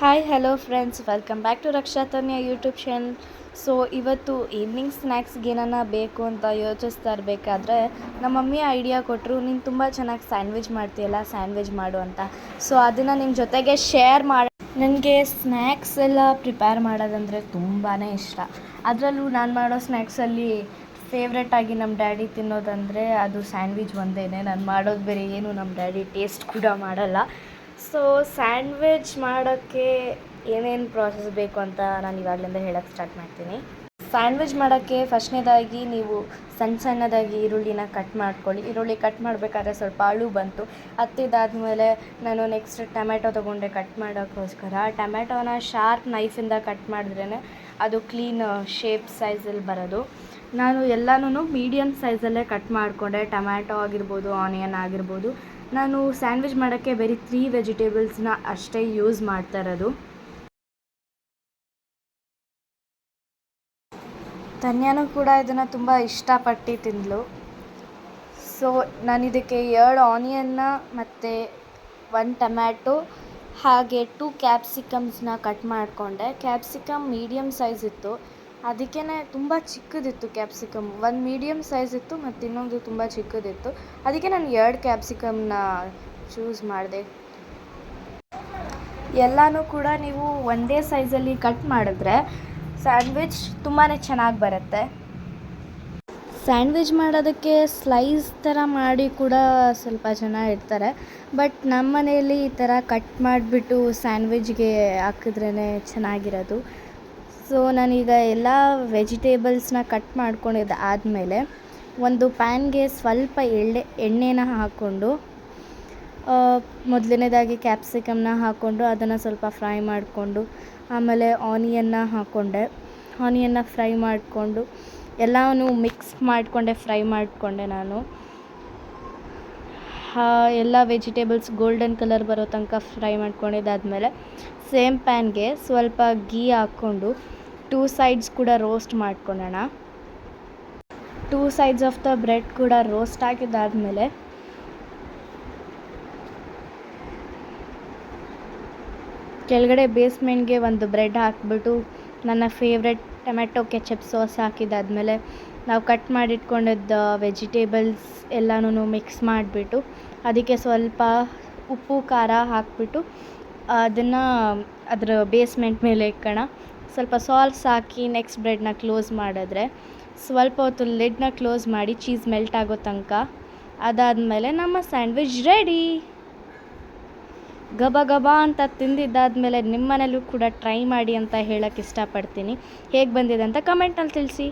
Hi hello friends, welcome back to Raksha Tanya YouTube channel. So ಇವತ್ತು evening ಸ್ನ್ಯಾಕ್ಸ್ಗೆ ಏನಾನ ಬೇಕು ಅಂತ ಯೋಚಿಸ್ತಾ ಇರಬೇಕಾದ್ರೆ ನಮ್ಮ ಮಮ್ಮಿ ಐಡಿಯಾ ಕೊಟ್ಟರು, ನೀನು ತುಂಬ ಚೆನ್ನಾಗಿ ಸ್ಯಾಂಡ್ವಿಚ್ ಮಾಡ್ತೀಯಲ್ಲ, ಸ್ಯಾಂಡ್ವಿಚ್ ಮಾಡು ಅಂತ. ಸೊ ಅದನ್ನು ನಿಮ್ಮ ಜೊತೆಗೆ ಶೇರ್ ಮಾಡಿ. ನನಗೆ ಸ್ನ್ಯಾಕ್ಸ್ ಎಲ್ಲ ಪ್ರಿಪೇರ್ ಮಾಡೋದಂದರೆ ತುಂಬಾ ಇಷ್ಟ. ಅದರಲ್ಲೂ ನಾನು ಮಾಡೋ ಸ್ನ್ಯಾಕ್ಸಲ್ಲಿ ಫೇವ್ರೆಟಾಗಿ ನಮ್ಮ ಡ್ಯಾಡಿ ತಿನ್ನೋದಂದರೆ ಅದು ಸ್ಯಾಂಡ್ವಿಚ್ ಒಂದೇ. ನಾನು ಮಾಡೋದು ಬೇರೆ ಏನು ನಮ್ಮ ಡ್ಯಾಡಿ ಟೇಸ್ಟ್ ಕೂಡ ಮಾಡಲ್ಲ. ಸೊ ಸ್ಯಾಂಡ್ವಿಚ್ ಮಾಡೋಕ್ಕೆ ಏನೇನು ಪ್ರಾಸೆಸ್ ಬೇಕು ಅಂತ ನಾನು ಇವಾಗಲಿಂದ ಹೇಳೋಕ್ಕೆ ಸ್ಟಾರ್ಟ್ ಮಾಡ್ತೀನಿ. ಸ್ಯಾಂಡ್ವಿಚ್ ಮಾಡೋಕ್ಕೆ ಫಸ್ಟ್ನೇದಾಗಿ ನೀವು ಸಣ್ಣದಾಗಿ ಈರುಳ್ಳಿನ ಕಟ್ ಮಾಡ್ಕೊಳ್ಳಿ. ಈರುಳ್ಳಿ ಕಟ್ ಮಾಡಬೇಕಾದ್ರೆ ಸ್ವಲ್ಪ ಅಳು ಬಂತು. ಹತ್ತಿದಾದ್ಮೇಲೆ ನಾನು ನೆಕ್ಸ್ಟ್ ಟೊಮ್ಯಾಟೊ ತೊಗೊಂಡೆ ಕಟ್ ಮಾಡೋಕ್ಕೋಸ್ಕರ. ಟೊಮ್ಯಾಟೊನ ಶಾರ್ಪ್ ನೈಫಿಂದ ಕಟ್ ಮಾಡಿದ್ರೇ ಅದು ಕ್ಲೀನ್ ಶೇಪ್ ಸೈಜಲ್ಲಿ ಬರೋದು. ನಾನು ಎಲ್ಲನೂ ಮೀಡಿಯಮ್ ಸೈಜಲ್ಲೇ ಕಟ್ ಮಾಡಿಕೊಂಡೆ. ಟೊಮ್ಯಾಟೊ ಆಗಿರ್ಬೋದು, ಆನಿಯನ್ ಆಗಿರ್ಬೋದು. ನಾನು ಸ್ಯಾಂಡ್ವಿಚ್ ಮಾಡೋಕ್ಕೆ ಬರೀ 3 ವೆಜಿಟೇಬಲ್ಸ್ನ ಅಷ್ಟೇ ಯೂಸ್ ಮಾಡ್ತಾ ಇರೋದು. ತನ್ಯಾನೂ ಕೂಡ ಇದನ್ನು ತುಂಬ ಇಷ್ಟಪಟ್ಟು ತಿಂದಳು. ಸೊ ನಾನು ಇದಕ್ಕೆ 2 ಆನಿಯನ್ನ ಮತ್ತು 1 ಟೊಮ್ಯಾಟೊ ಹಾಗೆ 2 ಕ್ಯಾಪ್ಸಿಕಮ್ಸ್ನ ಕಟ್ ಮಾಡಿಕೊಂಡೆ. ಕ್ಯಾಪ್ಸಿಕಮ್ ಮೀಡಿಯಮ್ ಸೈಜ್ ಇತ್ತು, ಅದಕ್ಕೇ ತುಂಬ ಚಿಕ್ಕದಿತ್ತು ಕ್ಯಾಪ್ಸಿಕಮ್. ಒಂದು ಮೀಡಿಯಮ್ ಸೈಜ್ ಇತ್ತು ಮತ್ತು ಇನ್ನೊಂದು ತುಂಬ ಚಿಕ್ಕದಿತ್ತು, ಅದಕ್ಕೆ ನಾನು 2 ಕ್ಯಾಪ್ಸಿಕಮ್ನ ಚೂಸ್ ಮಾಡಿದೆ. ಎಲ್ಲನೂ ಕೂಡ ನೀವು ಒಂದೇ ಸೈಜಲ್ಲಿ ಕಟ್ ಮಾಡಿದ್ರೆ ಸ್ಯಾಂಡ್ವಿಚ್ ತುಂಬಾ ಚೆನ್ನಾಗಿ ಬರುತ್ತೆ. ಸ್ಯಾಂಡ್ವಿಚ್ ಮಾಡೋದಕ್ಕೆ ಸ್ಲೈಸ್ ಥರ ಮಾಡಿ ಕೂಡ ಸ್ವಲ್ಪ ಜನ ಇರ್ತಾರೆ, ಬಟ್ ನಮ್ಮ ಮನೆಯಲ್ಲಿ ಈ ಥರ ಕಟ್ ಮಾಡಿಬಿಟ್ಟು ಸ್ಯಾಂಡ್ವಿಚ್ಗೆ ಹಾಕಿದ್ರೇ ಚೆನ್ನಾಗಿರೋದು. ಸೊ ನಾನೀಗ ಎಲ್ಲ ವೆಜಿಟೇಬಲ್ಸ್ನ ಕಟ್ ಮಾಡ್ಕೊಂಡಿದ್ದು ಆದಮೇಲೆ ಒಂದು ಪ್ಯಾನ್ಗೆ ಸ್ವಲ್ಪ ಎಣ್ಣೆನ ಹಾಕ್ಕೊಂಡು ಮೊದಲನೇದಾಗಿ ಕ್ಯಾಪ್ಸಿಕಮ್ನ ಹಾಕ್ಕೊಂಡು ಅದನ್ನು ಸ್ವಲ್ಪ ಫ್ರೈ ಮಾಡಿಕೊಂಡು, ಆಮೇಲೆ ಆನಿಯನ್ನ ಹಾಕ್ಕೊಂಡೆ. ಆನಿಯನ್ನ ಫ್ರೈ ಮಾಡಿಕೊಂಡು ಎಲ್ಲನೂ ಮಿಕ್ಸ್ ಫ್ರೈ ಮಾಡಿಕೊಂಡೆ. ನಾನು ಎಲ್ಲ ವೆಜಿಟೇಬಲ್ಸ್ ಗೋಲ್ಡನ್ ಕಲರ್ ಬರೋ ತನಕ ಫ್ರೈ ಮಾಡ್ಕೊಂಡಿದ್ದಾದಮೇಲೆ ಸೇಮ್ ಪ್ಯಾನ್ಗೆ ಸ್ವಲ್ಪ ಗೀ ಹಾಕ್ಕೊಂಡು 2 ಸೈಡ್ಸ್ ಕೂಡ ರೋಸ್ಟ್ ಮಾಡ್ಕೊಳ್ಳೋಣ. 2 ಸೈಡ್ಸ್ ಆಫ್ ದ ಬ್ರೆಡ್ ಕೂಡ ರೋಸ್ಟ್ ಆಗಿದ್ದಾದಮೇಲೆ ಕೆಳಗಡೆ ಬೇಸ್ಮೆಂಟ್ಗೆ ಒಂದು ಬ್ರೆಡ್ ಹಾಕಿಬಿಟ್ಟು ನನ್ನ ಫೇವ್ರೆಟ್ ಟೊಮ್ಯಾಟೊ ಕೆಚಪ್ ಸಾಸ್ ಹಾಕಿದ್ದಾದಮೇಲೆ ನಾವು ಕಟ್ ಮಾಡಿಟ್ಕೊಂಡಿದ್ದ ವೆಜಿಟೇಬಲ್ಸ್ ಎಲ್ಲನೂ ಮಿಕ್ಸ್ ಮಾಡಿಬಿಟ್ಟು ಅದಕ್ಕೆ ಸ್ವಲ್ಪ ಉಪ್ಪು ಖಾರ ಹಾಕಿಬಿಟ್ಟು ಅದನ್ನು ಅದರ ಬೇಸ್ಮೆಂಟ್ ಮೇಲೆ ಇಕ್ಕೋಣ. ಸ್ವಲ್ಪ ಸಾಲ್ಸ್ ಹಾಕಿ ನೆಕ್ಸ್ಟ್ ಬ್ರೆಡ್ನ ಕ್ಲೋಸ್ ಮಾಡಿದ್ರೆ ಸ್ವಲ್ಪ ಹೊತ್ತು ಲಿಡ್ನ ಕ್ಲೋಸ್ ಮಾಡಿ ಚೀಸ್ ಮೆಲ್ಟ್ ಆಗೋ ತನಕ. ಅದಾದಮೇಲೆ ನಮ್ಮ ಸ್ಯಾಂಡ್ವಿಚ್ ರೆಡಿ. ಗಬ ಅಂತ ತಿಂದಿದ್ದಾದಮೇಲೆ ನಿಮ್ಮ ಮನೇಲೂ ಕೂಡ ಟ್ರೈ ಮಾಡಿ ಅಂತ ಹೇಳೋಕ್ಕೆ ಇಷ್ಟಪಡ್ತೀನಿ. ಹೇಗೆ ಬಂದಿದೆ ಅಂತ ಕಮೆಂಟ್ನಲ್ಲಿ ತಿಳಿಸಿ.